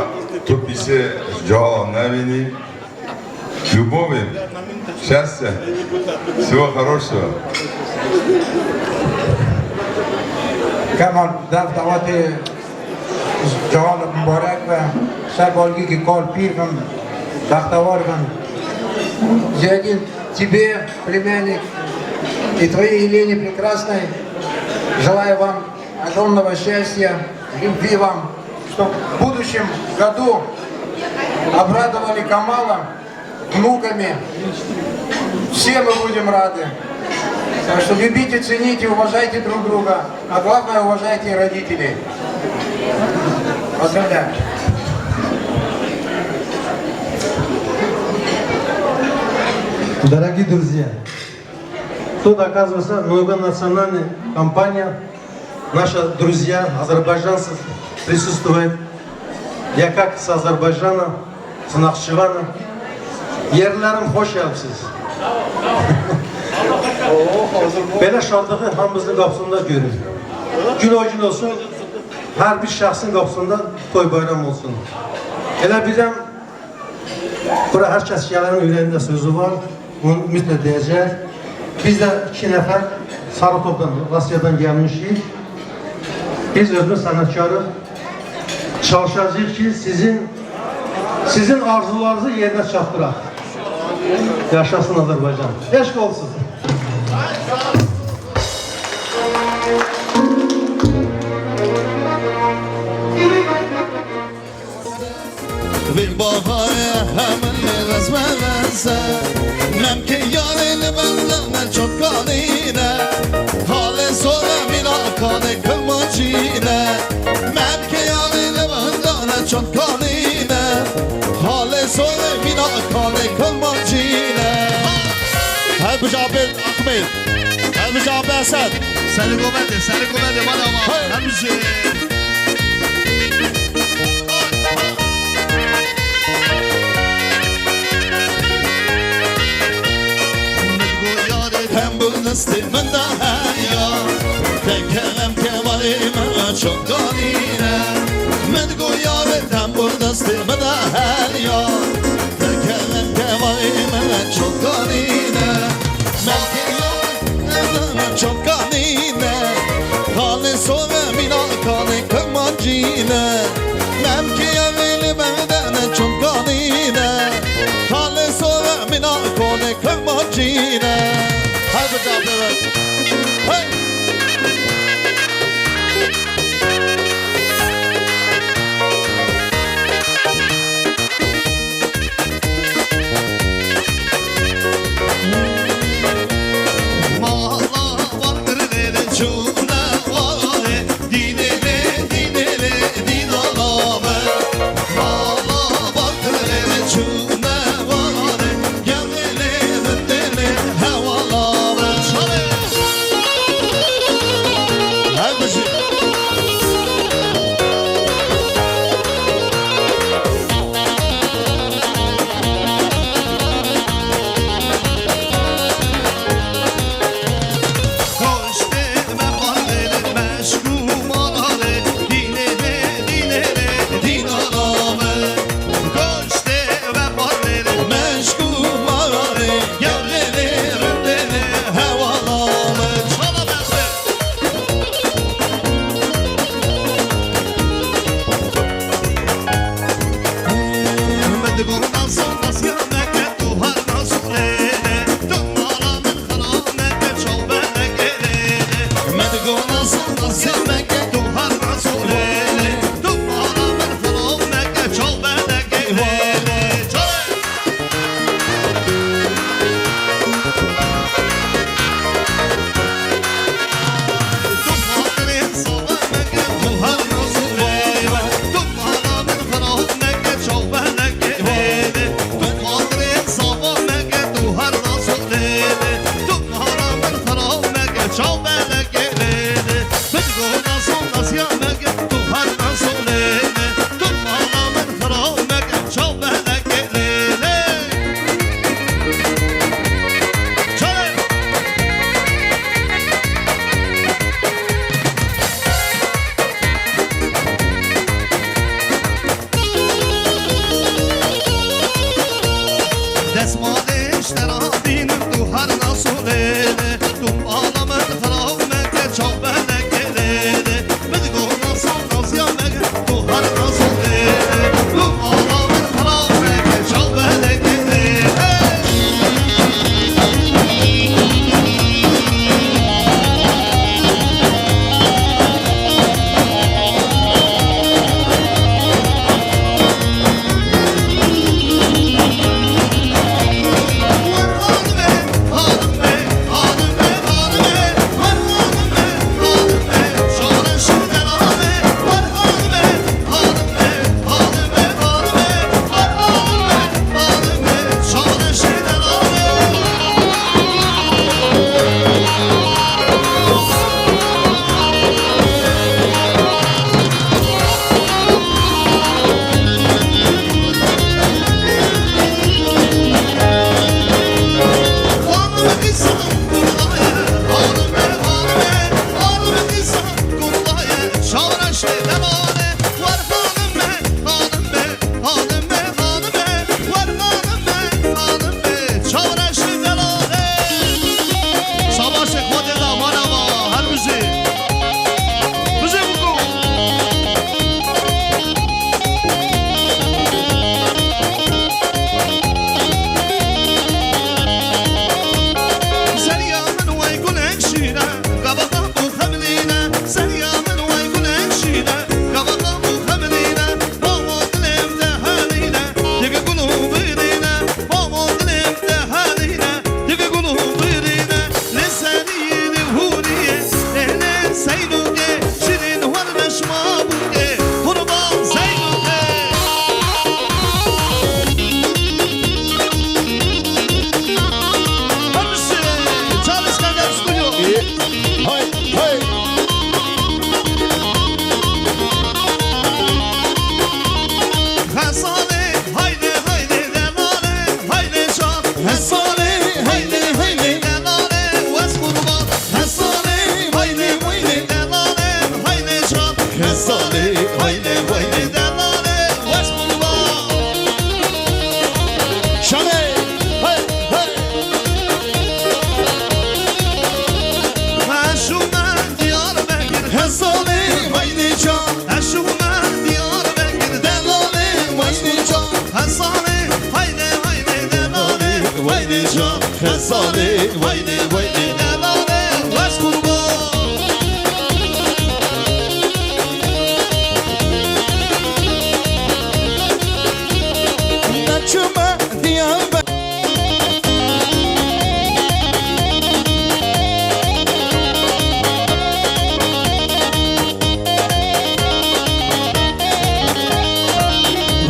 Tupisi Jağlar Nevini. Любови, счастья, всего хорошего. Kemal davati Jahon Muborak va Sharbolgi Kol Pirvan, Baxtavarvan. Зиядин, тебе, племянник, и твоей Елене прекрасной, желаю вам огромного счастья, любви вам, чтобы в будущем году обрадовали Камала внуками. Все мы будем рады. Так что любите, цените, уважайте друг друга, а главное, уважайте родителей. Поздравляю. Дорогие друзья, тут оказывается многонациональная компания, наши друзья, азербайджанцы присутствуют. Я как с Азербайджана, с Нахчывана. Yerlerim hoş geldiniz. Böyle şadlığı hamımızın kapısında görün. Gün o gün olsun, her bir şahsın kapısında toy bayram olsun. Elə birden, bura herkes gelenin yüreğinde sözü var, onu ümitle diyeceğiz. Biz de 2 nefer Sarıtop'dan, Rusya'dan gelmişiz. Biz özümüz sanatkarı, çalışacağıq ki, sizin arzularınızı yerinə çatdıraq. Yaşasın Azərbaycan. Eşq olsun. Bir bahane hemen resme verse Memke yarını benden çok kanine Hale sonra minakane kılmacine Memke yarını benden çok kanine Hale sonra minakane kılmacine Her bir cabir Ahmet Her bir cabir Esed Seni komedi bana ama Her bir şey Nasıl من ده هیا تکلم که ولی من چون دانینه من گویا بدم بر دست من ده هیا تکلم که ولی من چون دانینه من گویا چون دانینه حال سوم مینا کانی کمانجینه من گویا ولی من چون دانینه حال سوم مینا کانی کمانجینه Hadi bakalım evet. Hey! Mala vardır nere çuna vare dinele dinele dinalame Mala vardır nere çuna vare gemele dele havalar ويلي جان خزاني ويلي ويلي أماني راس قربان نجمة ديابة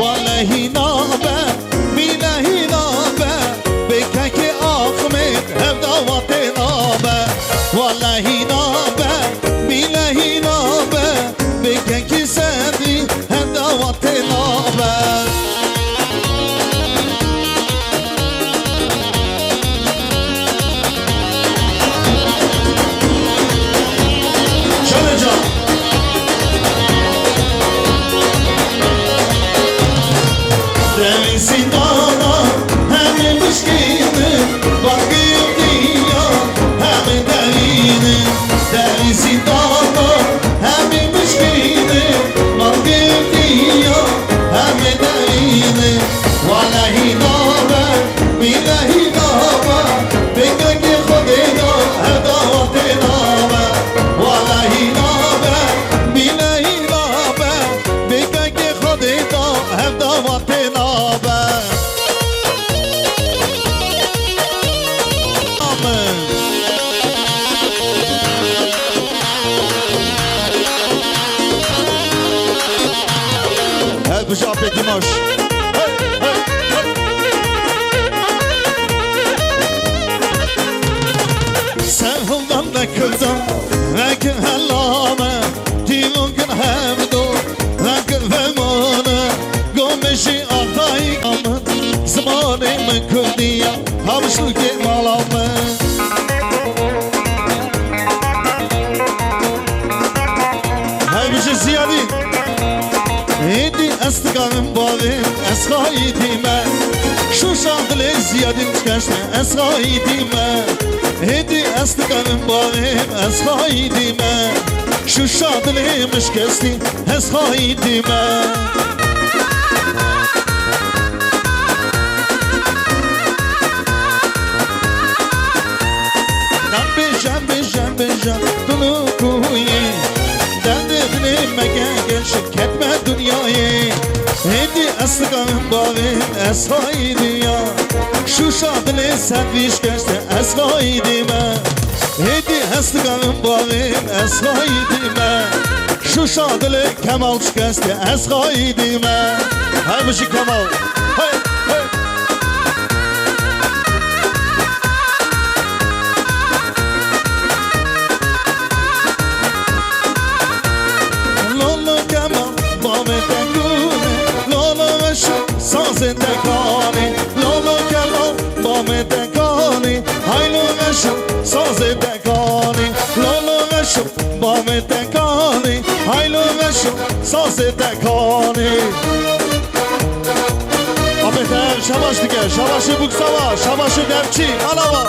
والله نابة ميله نابة بكك آخمت هفدوات نابة والله نابة ميله نابة بكك سدي هفدوات نابة Zindana hem müşkilim bakıyor dünya hem delinim deli zindana hem müşkilim bakıyor dünya hem delinim vallahi naber billahi naber bekle khudena hadavat naber vallahi naber billahi naber bekle khudena hadavat بجاب دماش سهلdan da kıldan Rekin hellame Dilunkin hevdo Rekin femane Gomeşi atayı amın Zamanımı kıldiya Havşlık etmalamı Hay bir şey ziyadin Hedi استقامم باویم اسخایدیمه شو شاغل زیادی تکشته اسخایدیمه هدی استقامم باویم اسخایدیمه شو شاغل مشکستی اسخایدیمه دم بیشم بیشم بیشم دلو کویی دردنی مگه شکت به dünyayı Hedi aslıqanın bağım əsaydı ya Şu şadlı sərviş geçti əsaydı mən Hedi aslıqanın bağım əsaydı mən Şu şadlı kemal geçti əsaydı mən Haymışı kemal Hey hey Sazı tekani, lolo kemal, bame tekani Haylo meşum, sazı tekani, lolo meşum, bame tekani Haylo meşum, sazı tekani Abeter, şabaş dike, şabaşı buksava, şabaşı devçi, alava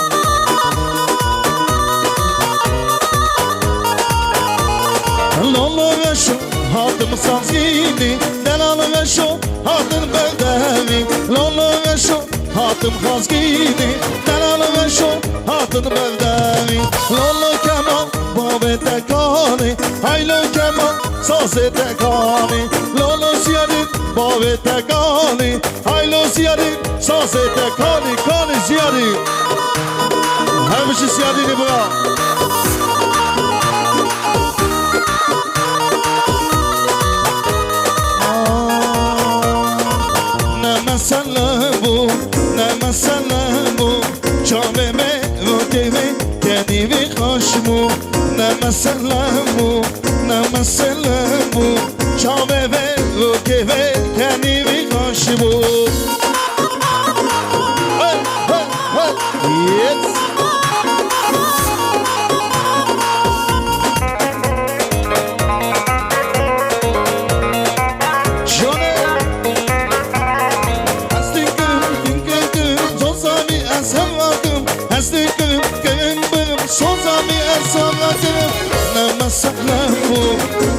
Lolo meşum, hadım sazini Delalı meşum, hadım bedevi Lolo meşum, hadım khazgini Delalı meşum, hadım bedevi Lolo kemal, babe tekani Haylo kemal, sazı tekani Lolo ziyaret, babe tekani Haylo ziyaret, sazı tekani Kani ziyaret Hemşi ziyaretini bırak Selamu, nama selamu Çameme vodeve kendimi hoşmu Nama selamu Çameme vodeve kendimi hoşmu Hey, hey, hey Yes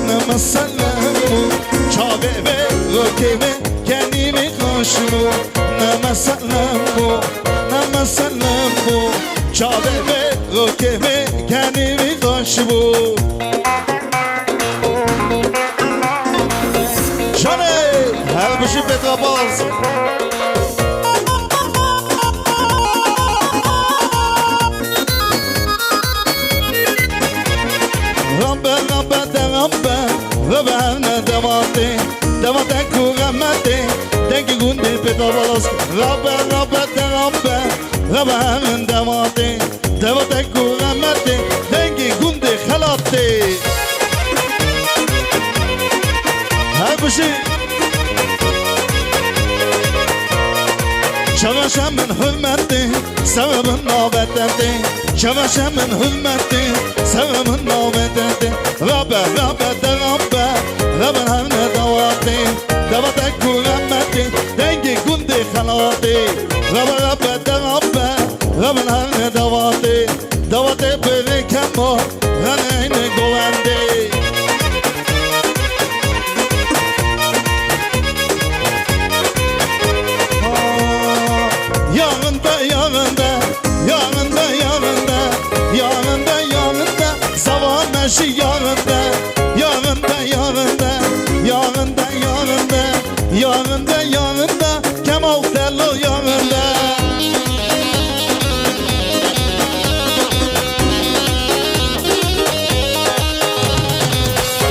Nama selamu Çabebe ökeve kendimi hoşmu Nama selamu سلم بو چاوه به روکه به کنی بی خوش بو جانه هر بشی بتا باز ربه ربه دماته دماته کورمته دنگی گونده بتا باز ربه ربه دماته کورمته دنگی گونده خلاته هر بشی شواشم من حرمته سبب نابتته شواشم من حرمته سبب نابتته ربه ربه هم دواته دواته کورمته دنگی گونده خلاته ربه هم دواته بره کما غنین گوانده Zavannaşı yanında Kemal Tello yanında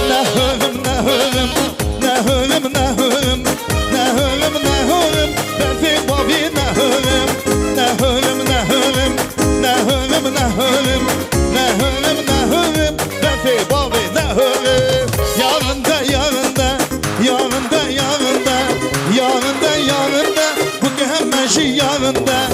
Nehürüm Benfi babi nehürüm Benfi babi nehürüm Yanında Bu kehmeşi yanında